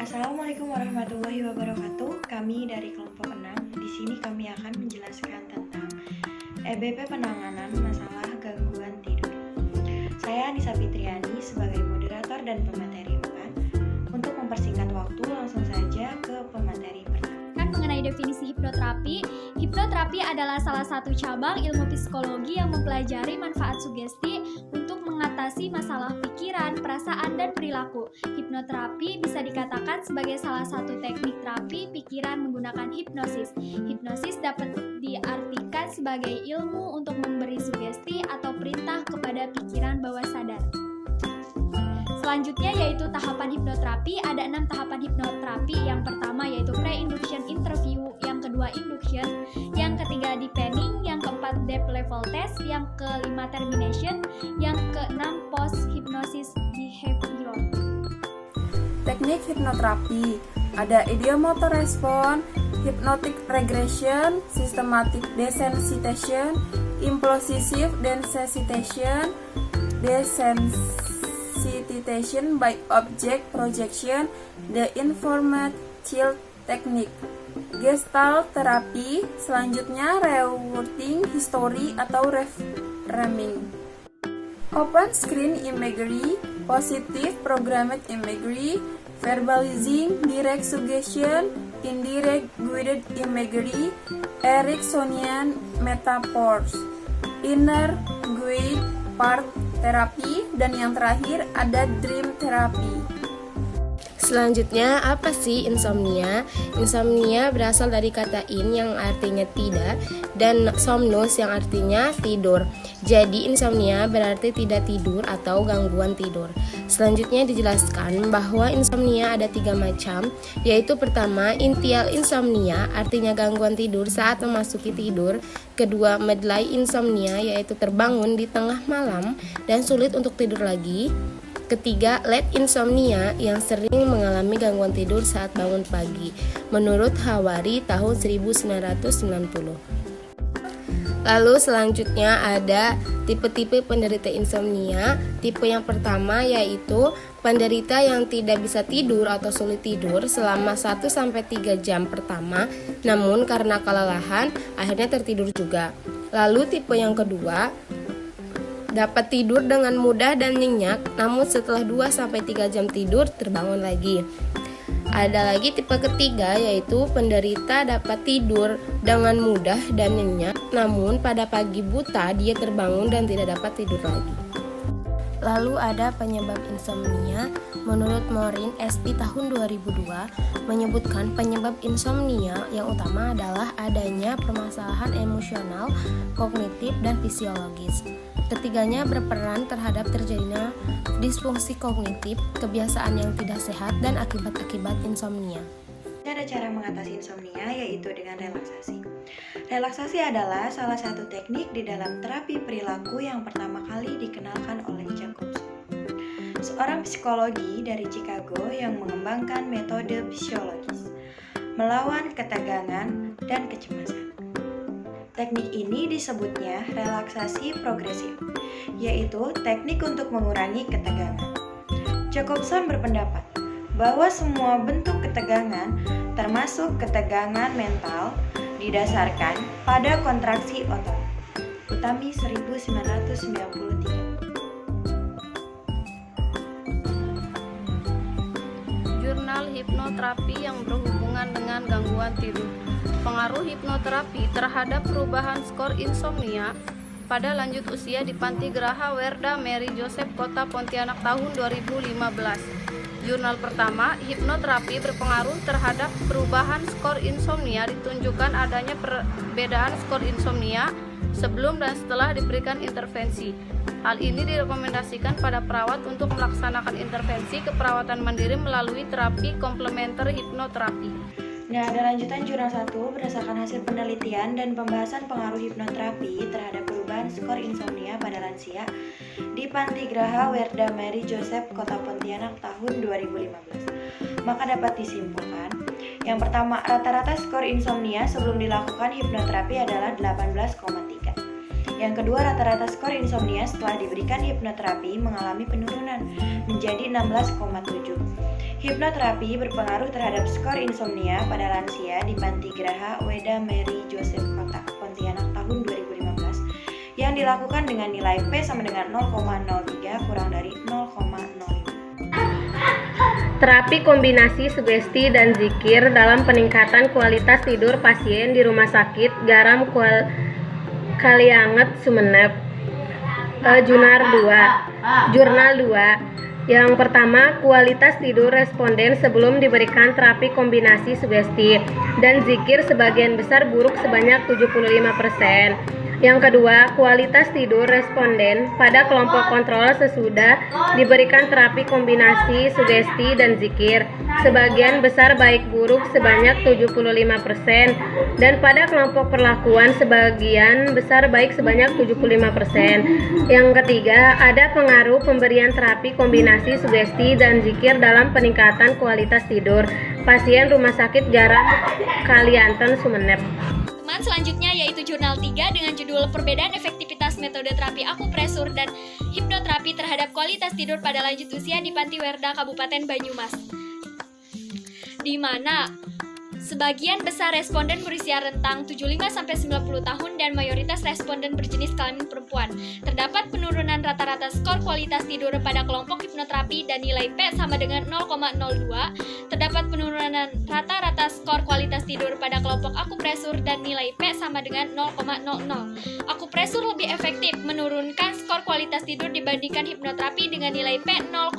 Assalamualaikum warahmatullahi wabarakatuh. Kami dari kelompok 6. Di sini kami akan menjelaskan tentang EBP penanganan masalah gangguan tidur. Saya Anissa Fitriani sebagai moderator dan pemateri 4. Untuk mempersingkat waktu, langsung saja ke pemateri pertama. Mengenai definisi hipnoterapi, hipnoterapi adalah salah satu cabang ilmu psikologi yang mempelajari manfaat sugesti untuk mengatasi masalah pikiran, perasaan, dan perilaku. Hipnoterapi bisa dikatakan sebagai salah satu teknik terapi pikiran menggunakan hipnosis. Hipnosis dapat diartikan sebagai ilmu untuk memberi sugesti atau perintah kepada pikiran bawah sadar. Selanjutnya yaitu tahapan hipnoterapi. Ada 6 tahapan hipnoterapi. Yang pertama yaitu pre-induction interview, yang kedua induction, yang ketiga deepening, yang keempat depth level test, yang kelima termination, yang keenam post hypnosis behavior. Teknik hipnoterapi ada idiomotor respon, hypnotic regression, systematic desensitization, impulsive desensitization, desensitization by object projection, the informed child technique. Gestalt terapi selanjutnya rewarding history atau reframing. Open screen imagery, positive programmed imagery, verbalizing, direct suggestion, indirect guided imagery, Ericksonian metaphors, inner guide part terapi, dan yang terakhir ada dream therapy. Selanjutnya, apa sih insomnia? Insomnia berasal dari kata in yang artinya tidak dan somnus yang artinya tidur. Jadi insomnia berarti tidak tidur atau gangguan tidur. Selanjutnya dijelaskan bahwa insomnia ada 3 macam, yaitu pertama intial insomnia artinya gangguan tidur saat memasuki tidur. Kedua midnight insomnia yaitu terbangun di tengah malam dan sulit untuk tidur lagi. Ketiga, late insomnia yang sering mengalami gangguan tidur saat bangun pagi, menurut Hawari tahun 1990. Lalu selanjutnya ada tipe-tipe penderita insomnia. Tipe yang pertama yaitu penderita yang tidak bisa tidur atau sulit tidur selama 1-3 jam pertama, namun karena kelelahan akhirnya tertidur juga. Lalu tipe yang kedua dapat tidur dengan mudah dan nyenyak, namun setelah 2-3 jam tidur terbangun lagi. Ada lagi tipe ketiga yaitu penderita dapat tidur dengan mudah dan nyenyak, namun pada pagi buta dia terbangun dan tidak dapat tidur lagi. Lalu ada penyebab insomnia. Menurut Morin SP tahun 2002 menyebutkan penyebab insomnia yang utama adalah adanya permasalahan emosional, kognitif, dan fisiologis. Ketiganya berperan terhadap terjadinya disfungsi kognitif, kebiasaan yang tidak sehat, dan akibat-akibat insomnia. Cara mengatasi insomnia yaitu dengan relaksasi. Relaksasi adalah salah satu teknik di dalam terapi perilaku yang pertama kali dikenalkan oleh Jacobson, seorang psikologi dari Chicago yang mengembangkan metode fisiologis melawan ketegangan dan kecemasan. Teknik ini disebutnya relaksasi progresif, yaitu teknik untuk mengurangi ketegangan. Jacobson berpendapat bahwa semua bentuk ketegangan, termasuk ketegangan mental, didasarkan pada kontraksi otot. Utami 1993. Jurnal hipnoterapi yang berhubungan dengan gangguan tidur. Pengaruh hipnoterapi terhadap perubahan skor insomnia pada lanjut usia di Panti Geraha Werda Mary Joseph Kota Pontianak tahun 2015. Jurnal pertama, hipnoterapi berpengaruh terhadap perubahan skor insomnia, ditunjukkan adanya perbedaan skor insomnia sebelum dan setelah diberikan intervensi. Hal ini direkomendasikan pada perawat untuk melaksanakan intervensi keperawatan mandiri melalui terapi komplementer hipnoterapi. Nah, ada lanjutan jurnal 1 berdasarkan hasil penelitian dan pembahasan pengaruh hipnoterapi terhadap perubahan skor insomnia pada lansia di Panti Geraha Werda Mary Joseph Kota Pontianak tahun 2015. Maka dapat disimpulkan, yang pertama, rata-rata skor insomnia sebelum dilakukan hipnoterapi adalah 18,3. Yang kedua, rata-rata skor insomnia setelah diberikan hipnoterapi mengalami penurunan menjadi 16,7. Hipnoterapi berpengaruh terhadap skor insomnia pada lansia di Panti Graha Weda Mary Joseph Kota, Pontianak tahun 2015 yang dilakukan dengan nilai P sama dengan 0,03 kurang dari 0,05. Terapi kombinasi sugesti dan zikir dalam peningkatan kualitas tidur pasien di Rumah Sakit Garam Kalianget Sumeneb. Jurnal 2. Yang pertama, kualitas tidur responden sebelum diberikan terapi kombinasi sugesti dan zikir sebagian besar buruk sebanyak 75%. Yang kedua, kualitas tidur responden pada kelompok kontrol sesudah diberikan terapi kombinasi sugesti dan zikir sebagian besar baik buruk sebanyak 75% dan pada kelompok perlakuan sebagian besar baik sebanyak 75%. Yang ketiga, ada pengaruh pemberian terapi kombinasi sugesti dan zikir dalam peningkatan kualitas tidur pasien Rumah Sakit Garam Kalianten Sumeneb. Selanjutnya yaitu jurnal 3 dengan judul Perbedaan Efektivitas Metode Terapi Akupresur dan Hipnoterapi Terhadap Kualitas Tidur pada Lanjut Usia di Panti Werda Kabupaten Banyumas, di mana sebagian besar responden berusia rentang 75-90 tahun dan mayoritas responden berjenis kelamin perempuan. Terdapat penurunan rata-rata skor kualitas tidur pada kelompok hipnoterapi dan nilai P sama dengan 0,02. Terdapat penurunan rata-rata skor kualitas tidur pada kelompok akupresur dan nilai P sama dengan 0,00. Akupresur lebih efektif menurunkan skor kualitas tidur dibandingkan hipnoterapi dengan nilai P 0,000.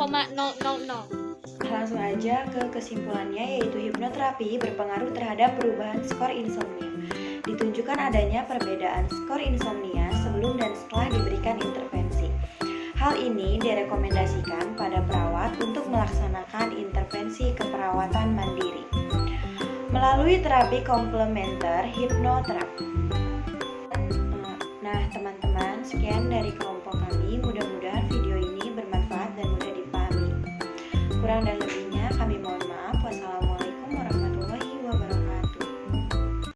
Langsung aja ke kesimpulannya, yaitu hipnoterapi berpengaruh terhadap perubahan skor insomnia. Ditunjukkan adanya perbedaan skor insomnia sebelum dan setelah diberikan intervensi. Hal ini direkomendasikan pada perawat untuk melaksanakan intervensi keperawatan mandiri melalui terapi komplementer hipnoterapi. Nah, teman-teman, sekian dari kelompok kami. Mudah-mudahan video ini bermanfaat dan mudah dipahami. Kurang dan lebihnya kami mohon maaf.